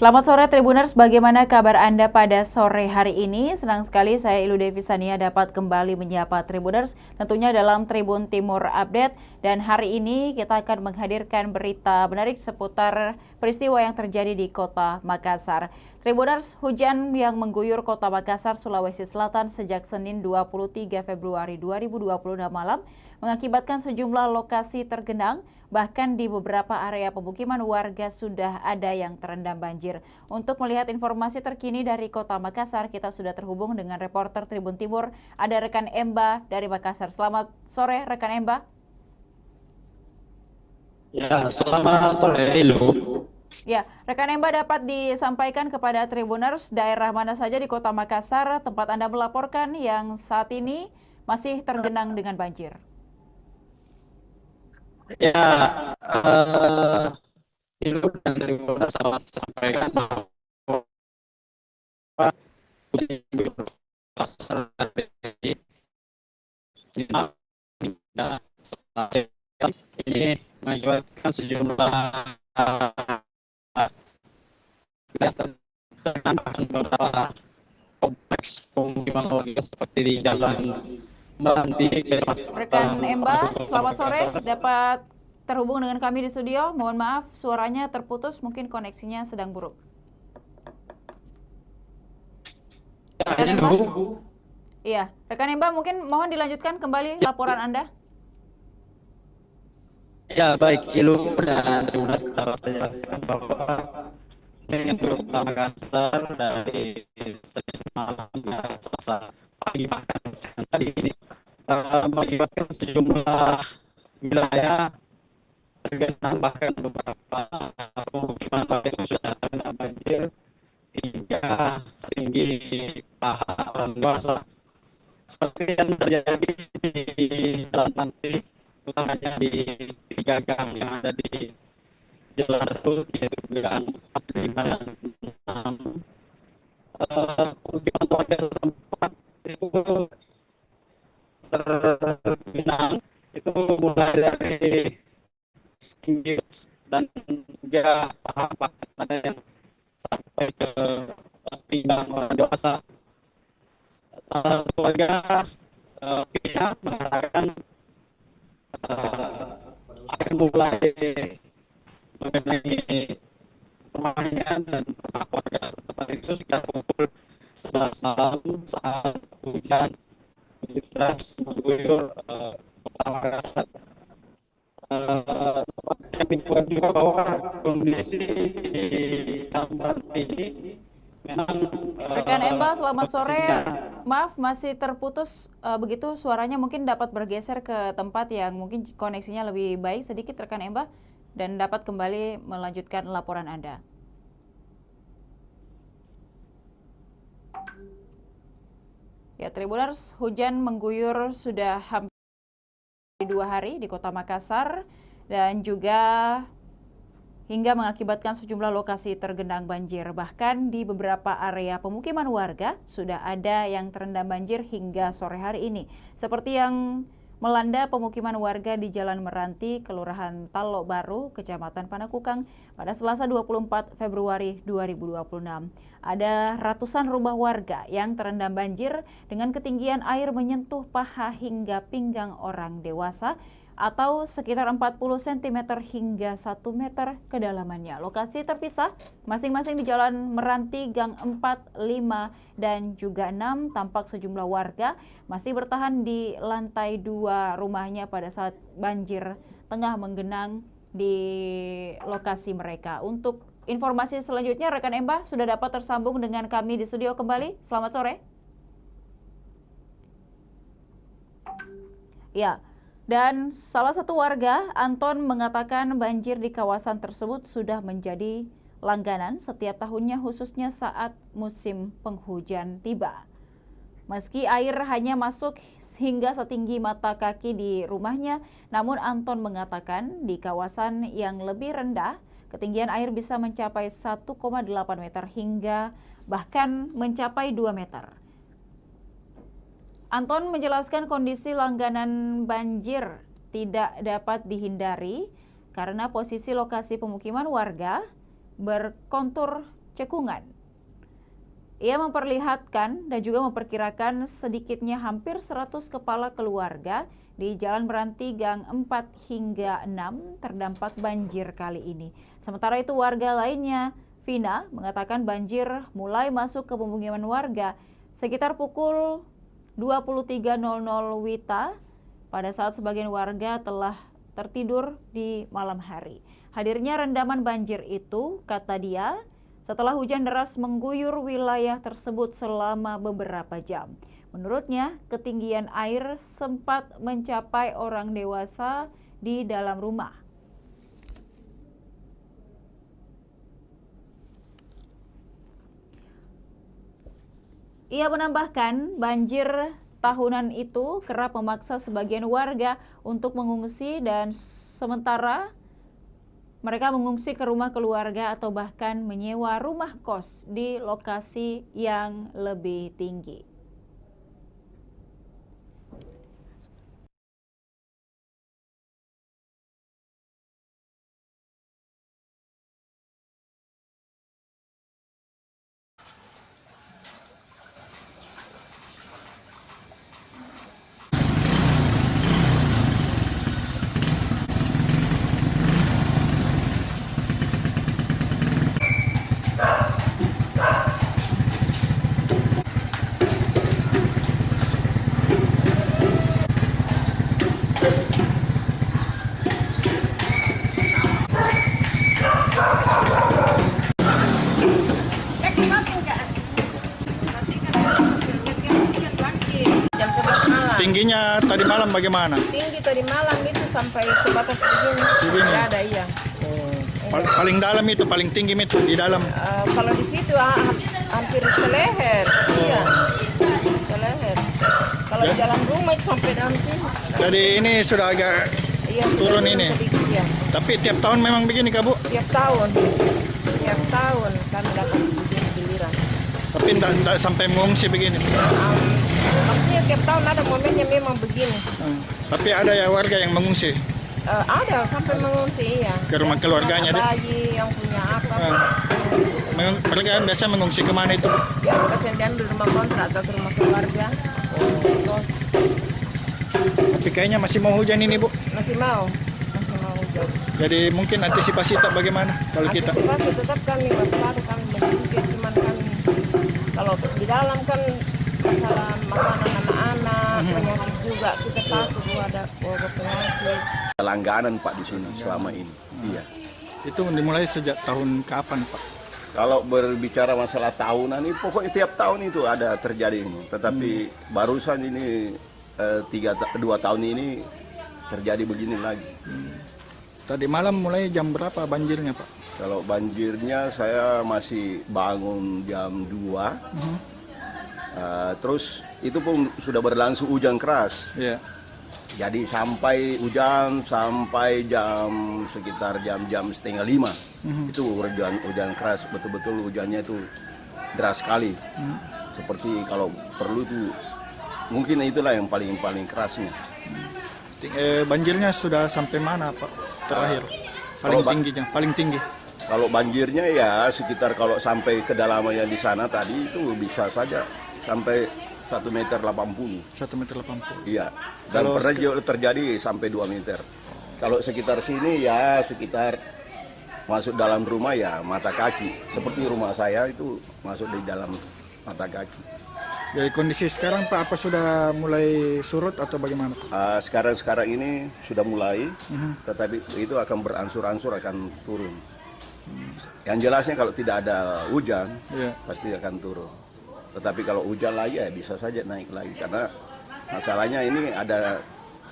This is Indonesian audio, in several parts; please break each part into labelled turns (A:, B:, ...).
A: Selamat sore Tribuners, bagaimana kabar Anda pada sore hari ini? Senang sekali saya Ilu Devi Sania dapat kembali menyapa Tribuners, tentunya dalam Tribun Timur Update. Dan hari ini kita akan menghadirkan berita menarik seputar peristiwa yang terjadi di Kota Makassar. Tribuners, hujan yang mengguyur Kota Makassar, Sulawesi Selatan sejak Senin 23 Februari 2026 malam mengakibatkan sejumlah lokasi tergenang. Bahkan di beberapa area pemukiman warga sudah ada yang terendam banjir. Untuk melihat informasi terkini dari Kota Makassar, kita sudah terhubung dengan reporter Tribun Timur. Ada rekan Emba dari Makassar. Selamat sore rekan Emba.
B: Ya, selamat sore, Ilu.
A: Ya, rekan Emba dapat disampaikan kepada Tribuners daerah mana saja di Kota Makassar tempat Anda melaporkan yang saat ini masih tergenang dengan banjir.
B: Ya, eh, Ilu dan Tribuners sama sampaikan bahwa pasar dari Cina ini mengakibatkan sejumlah terkena beberapa kompleks pemukiman warga seperti di Jalan Meranti,
A: Rekan
B: Kecamatan
A: Emba, selamat sore.
B: Makassar.
A: Dapat terhubung dengan kami di studio. Mohon maaf, suaranya terputus, mungkin koneksinya sedang buruk. Rekan Emba? Iya, rekan Emba mungkin mohon dilanjutkan kembali laporan Anda.
B: Ya, baik, Ilu dan Tribuners dapat saya jelaskan bahwa dengan Kota Makassar dari Senin malam Selasa pagi bahkan siang tadi ini mengakibatkan sejumlah wilayah tergenang, bahkan beberapa pemukiman warga yang sudah terkena banjir hingga setinggi paha orang dewasa, seperti yang terjadi di Jalan Pantai, utamanya di tiga gang yang ada di jalan tersebut, yaitu gang 45 dan 6. Pemukiman warga setempat itu tergenang, itu mulai dari tinggi dan juga paham, bahkan ada yang sampai ke pinggang orang dewasa. Salah satu warga pihak mengatakan akan mulai mengenai rumahnya dan rumah warga setempat itu sekitar pukul 11 malam saat hujan deras mengguyur Kota Makassar. Kami juga bahwa kondisi di Kampung ini memang
A: Rekan Emba, selamat sore.
B: kondisinya.
A: Maaf, masih terputus begitu suaranya, mungkin dapat bergeser ke tempat yang mungkin koneksinya lebih baik sedikit rekan Emba dan dapat kembali melanjutkan laporan Anda. Ya, Tribuners, hujan mengguyur sudah hampir 2 hari di Kota Makassar dan juga hingga mengakibatkan sejumlah lokasi tergenang banjir. Bahkan di beberapa area pemukiman warga sudah ada yang terendam banjir hingga sore hari ini. Seperti yang melanda pemukiman warga di Jalan Meranti, Kelurahan Talok Baru, Kecamatan Panakukang pada Selasa 24 Februari 2026. Ada ratusan rumah warga yang terendam banjir dengan ketinggian air menyentuh paha hingga pinggang orang dewasa atau sekitar 40 cm hingga 1 meter kedalamannya. Lokasi terpisah masing-masing di Jalan Meranti, Gang 4, 5, dan juga 6. Tampak sejumlah warga masih bertahan di lantai 2 rumahnya pada saat banjir tengah menggenang di lokasi mereka. Untuk informasi selanjutnya, rekan Emba sudah dapat tersambung dengan kami di studio kembali. Selamat sore. Ya. Dan salah satu warga, Anton, mengatakan banjir di kawasan tersebut sudah menjadi langganan setiap tahunnya, khususnya saat musim penghujan tiba. Meski air hanya masuk hingga setinggi mata kaki di rumahnya, namun Anton mengatakan di kawasan yang lebih rendah, ketinggian air bisa mencapai 1,8 meter hingga bahkan mencapai 2 meter. Anton menjelaskan kondisi langganan banjir tidak dapat dihindari karena posisi lokasi pemukiman warga berkontur Cekungan. Ia memperlihatkan dan juga memperkirakan sedikitnya hampir 100 kepala keluarga di Jalan Meranti Gang 4 hingga 6 terdampak banjir kali ini. Sementara itu warga lainnya, Vina, mengatakan banjir mulai masuk ke pemukiman warga sekitar pukul 23.00 WITA pada saat sebagian warga telah tertidur di malam hari. Hadirnya rendaman banjir itu, kata dia, setelah hujan deras mengguyur wilayah tersebut selama beberapa jam. Menurutnya, ketinggian air sempat mencapai orang dewasa di dalam rumah. Ia menambahkan, banjir tahunan itu kerap memaksa sebagian warga untuk mengungsi dan sementara mereka mengungsi ke rumah keluarga atau bahkan menyewa rumah kos di lokasi yang lebih tinggi.
C: Tingginya tadi malam bagaimana?
D: Tinggi tadi malam itu sampai sebatas begini. Tidak ada, iya.
C: Paling dalam itu, paling tinggi itu di dalam.
D: Kalau di situ hampir seleher. Iya. Seleher. Kalau di dalam rumah itu sampai dalam sini.
C: Jadi ini sudah agak turun ini.
D: Sedikit, ya.
C: Tapi tiap tahun memang begini Kak Bu?
D: Tiap tahun. Tiap tahun kami dapat begini giliran.
C: Tapi tidak sampai mengungsi begini.
D: Maksudnya tiap tahun ada momennya memang begini.
C: Tapi ada ya warga yang mengungsi?
D: Ada sampai mengungsi, iya.
C: Ke rumah keluarganya?
D: Bayi yang punya apa.
C: Mereka biasa mengungsi kemana itu?
D: Ya, kesediaan di rumah kontrak atau ke rumah keluarga. Terus.
C: Tapi kayaknya masih mau hujan ini Bu?
D: Masih mau hujan.
C: Jadi mungkin antisipasi tak bagaimana kalau kita?
D: Antisipasi tetap kami waspada, kami berpikir cuman kami kalau di dalam kan masalah makanan anak-anak, penyakit juga kita takut ada penyakit.
E: Langganan Pak di sini selama ini. Iya.
C: Itu dimulai sejak tahun kapan Pak?
E: Kalau berbicara masalah tahunan ini pokoknya tiap tahun itu ada terjadi ini. Tetapi barusan ini 2 tahun ini terjadi begini lagi.
C: Tadi malam mulai jam berapa banjirnya Pak?
E: Kalau banjirnya saya masih bangun jam 2. Terus itu pun sudah berlangsung hujan keras.
C: Iya.
E: Jadi sampai hujan sampai sekitar jam 4:30. Itu hujan keras, betul-betul hujannya itu deras sekali. Seperti kalau perlu itu mungkin itulah yang paling kerasnya.
C: Banjirnya sudah sampai mana Pak terakhir? Paling tinggi.
E: Kalau banjirnya ya sekitar kalau sampai kedalamannya di sana tadi itu bisa saja sampai 1,80 meter.
C: 1,80 meter.
E: Iya. Dan pernah juga terjadi sampai 2 meter. Kalau sekitar sini ya sekitar masuk dalam rumah ya mata kaki. Seperti rumah saya itu masuk di dalam mata kaki.
C: Jadi kondisi sekarang Pak apa sudah mulai surut atau bagaimana?
E: Sekarang ini sudah mulai, tetapi itu akan berangsur-angsur akan turun. Yang jelasnya kalau tidak ada hujan, pasti akan turun. Tetapi kalau hujan lagi ya bisa saja naik lagi karena masalahnya ini ada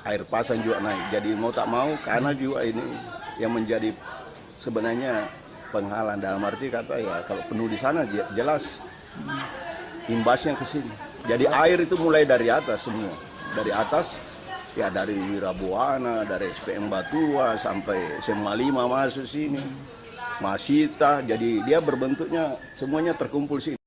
E: air pasang juga naik. Jadi mau tak mau karena juga ini yang menjadi sebenarnya penghalang dalam arti kata ya kalau penuh di sana jelas imbasnya ke sini. Jadi air itu mulai dari atas semua. Dari atas ya dari Wirabuana, dari SPM Batua sampai SMA 5 masuk sini. Masita, jadi dia berbentuknya semuanya terkumpul sini.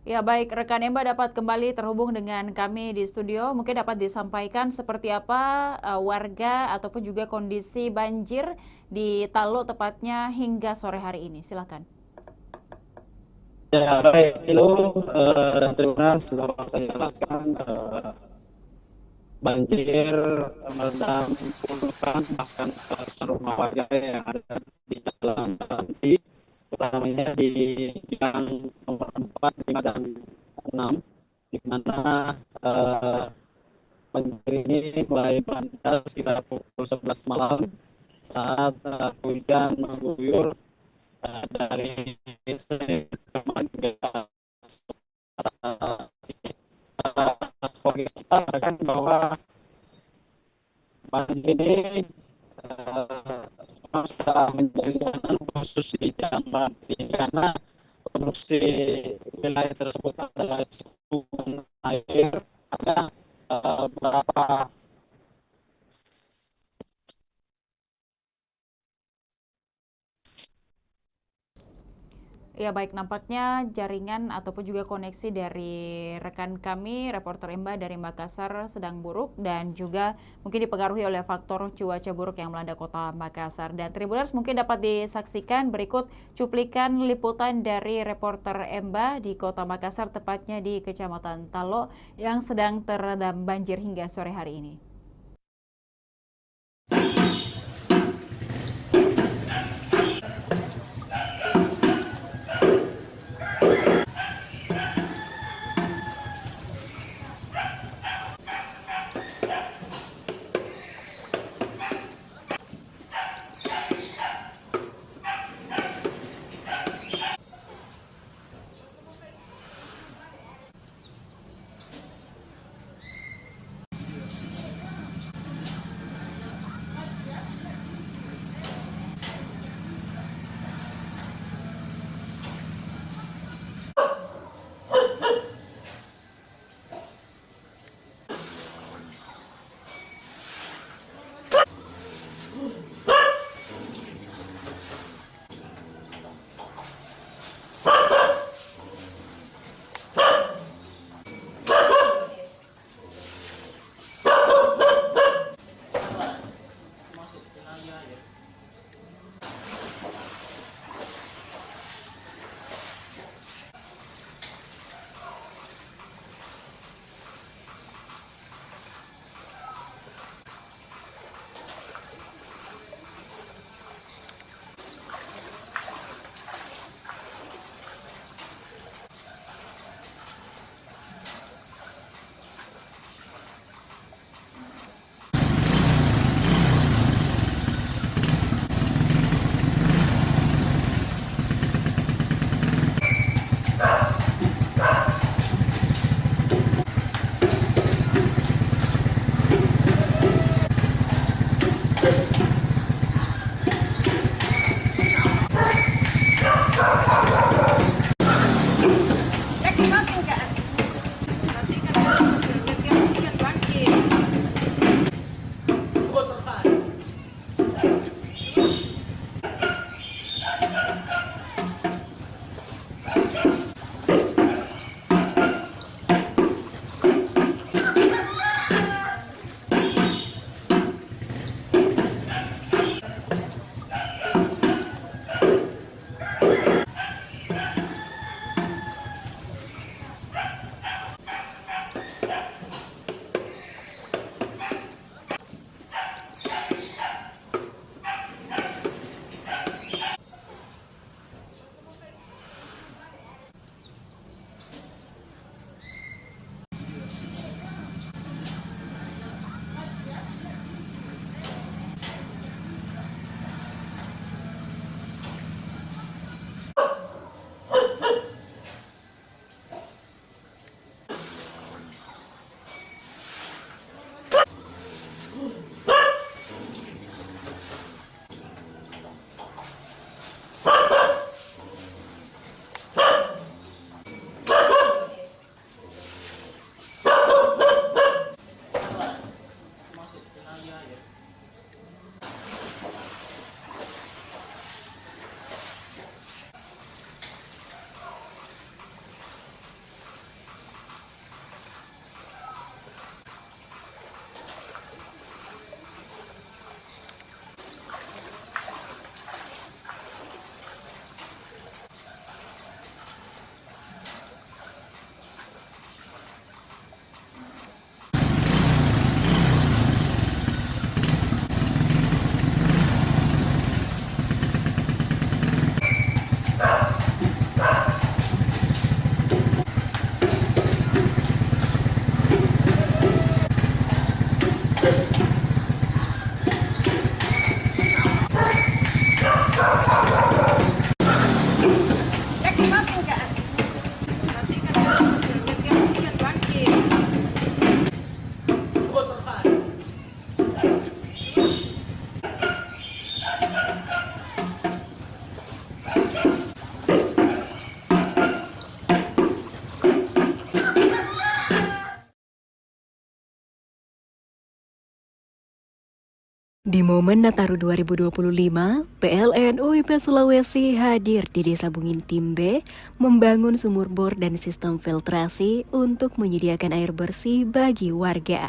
A: Ya baik, rekan Emba dapat kembali terhubung dengan kami di studio. Mungkin dapat disampaikan seperti apa warga ataupun juga kondisi banjir di Talo tepatnya hingga sore hari ini. Silakan.
B: Ya baik, halo, terima kasih dapat saya jelaskan. Banjir merendam puluhan bahkan seratusan rumah warga yang ada di Jalan Tanti, utamanya di Gang nomor 4, 5, dan 6, di mana banjir ini mulai melanda sekitar pukul 11 malam saat hujan mengguyur dari warga sekitar katakan bahwa banjir ini sudah menjadi langganan khusus di Jamban karena produksi wilayah tersebut adalah sumber air. Ada beberapa
A: Ya baik, nampaknya jaringan ataupun juga koneksi dari rekan kami, reporter Emba dari Makassar sedang buruk dan juga mungkin dipengaruhi oleh faktor cuaca buruk yang melanda kota Makassar. Dan Tribuners mungkin dapat disaksikan berikut cuplikan liputan dari reporter Emba di kota Makassar, tepatnya di Kecamatan Talo yang sedang terendam banjir hingga sore hari ini.
F: Di momen Nataru 2025, PLN UIP Sulawesi hadir di Desa Bungin Timbe membangun sumur bor dan sistem filtrasi untuk menyediakan air bersih bagi warga.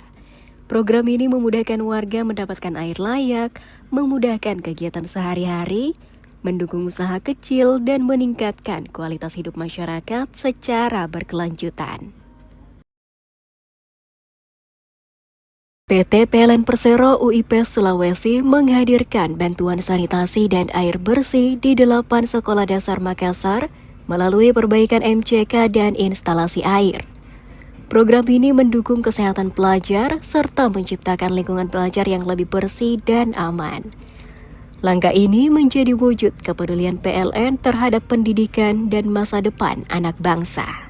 F: Program ini memudahkan warga mendapatkan air layak, memudahkan kegiatan sehari-hari, mendukung usaha kecil, dan meningkatkan kualitas hidup masyarakat secara berkelanjutan. PT PLN Persero UIP Sulawesi menghadirkan bantuan sanitasi dan air bersih di 8 sekolah dasar Makassar melalui perbaikan MCK dan instalasi air. Program ini mendukung kesehatan pelajar serta menciptakan lingkungan belajar yang lebih bersih dan aman. Langkah ini menjadi wujud kepedulian PLN terhadap pendidikan dan masa depan anak bangsa.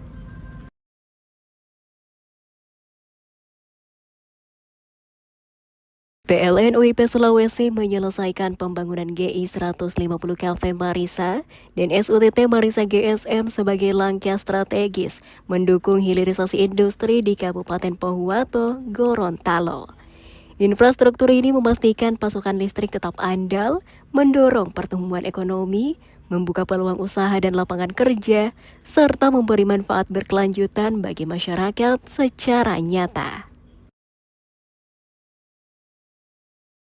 F: PLN UIP Sulawesi menyelesaikan pembangunan GI 150 kV Marisa dan SUTT Marisa GSM sebagai langkah strategis mendukung hilirisasi industri di Kabupaten Pohuwato, Gorontalo. Infrastruktur ini memastikan pasokan listrik tetap andal, mendorong pertumbuhan ekonomi, membuka peluang usaha dan lapangan kerja, serta memberi manfaat berkelanjutan bagi masyarakat secara nyata.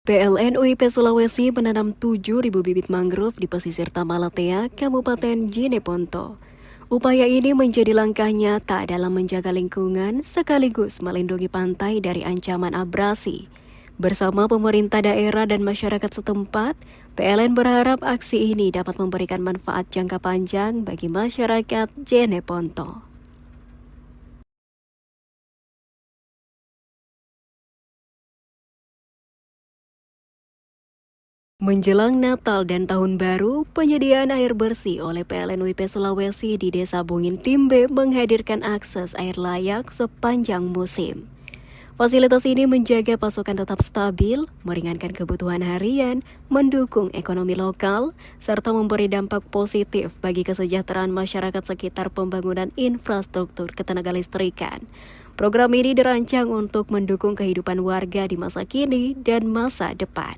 F: PLN UIP Sulawesi menanam 7.000 bibit mangrove di pesisir Tamalatea, Kabupaten Jeneponto. Upaya ini menjadi langkah nyata dalam menjaga lingkungan sekaligus melindungi pantai dari ancaman abrasi. Bersama pemerintah daerah dan masyarakat setempat, PLN berharap aksi ini dapat memberikan manfaat jangka panjang bagi masyarakat Jeneponto. Menjelang Natal dan Tahun Baru, penyediaan air bersih oleh PLN UIP Sulawesi di Desa Bungin Timbe menghadirkan akses air layak sepanjang musim. Fasilitas ini menjaga pasokan tetap stabil, meringankan kebutuhan harian, mendukung ekonomi lokal, serta memberi dampak positif bagi kesejahteraan masyarakat sekitar pembangunan infrastruktur ketenagalistrikan. Program ini dirancang untuk mendukung kehidupan warga di masa kini dan masa depan.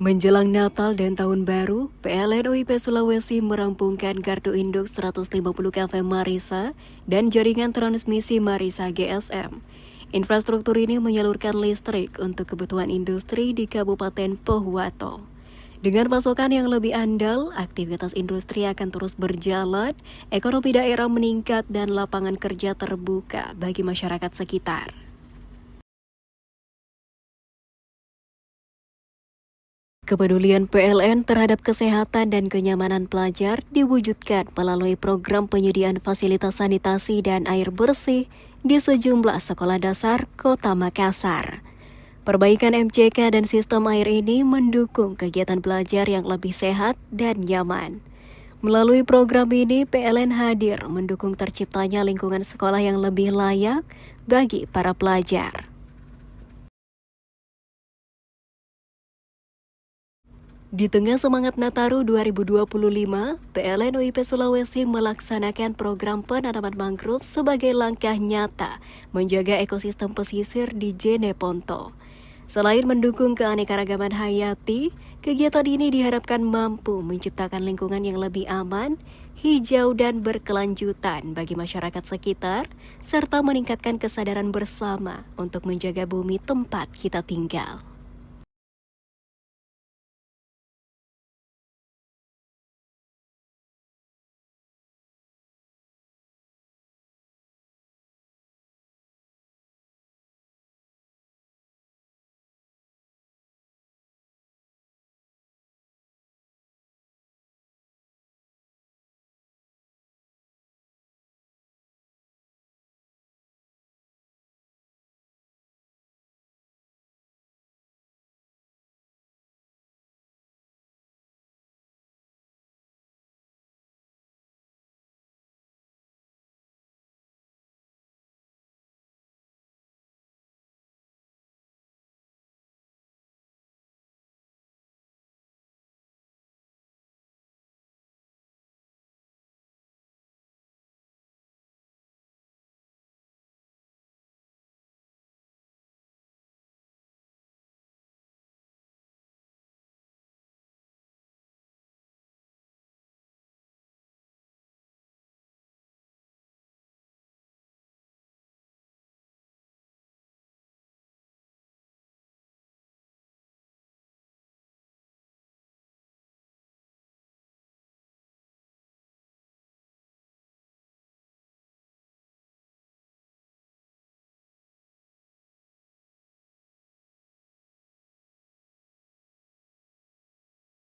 F: Menjelang Natal dan Tahun Baru, PLN UIP Sulawesi merampungkan gardu induk 150 kV Marisa dan jaringan transmisi Marisa GSM. Infrastruktur ini menyalurkan listrik untuk kebutuhan industri di Kabupaten Pohuwato. Dengan pasokan yang lebih andal, aktivitas industri akan terus berjalan, ekonomi daerah meningkat, dan lapangan kerja terbuka bagi masyarakat sekitar. Kepedulian PLN terhadap kesehatan dan kenyamanan pelajar diwujudkan melalui program penyediaan fasilitas sanitasi dan air bersih di sejumlah sekolah dasar Kota Makassar. Perbaikan MCK dan sistem air ini mendukung kegiatan belajar yang lebih sehat dan nyaman. Melalui program ini, PLN hadir mendukung terciptanya lingkungan sekolah yang lebih layak bagi para pelajar. Di tengah semangat Nataru 2025, PLN UIP Sulawesi melaksanakan program penanaman mangrove sebagai langkah nyata menjaga ekosistem pesisir di Jeneponto. Selain mendukung keanekaragaman hayati, kegiatan ini diharapkan mampu menciptakan lingkungan yang lebih aman, hijau dan berkelanjutan bagi masyarakat sekitar, serta meningkatkan kesadaran bersama untuk menjaga bumi tempat kita tinggal.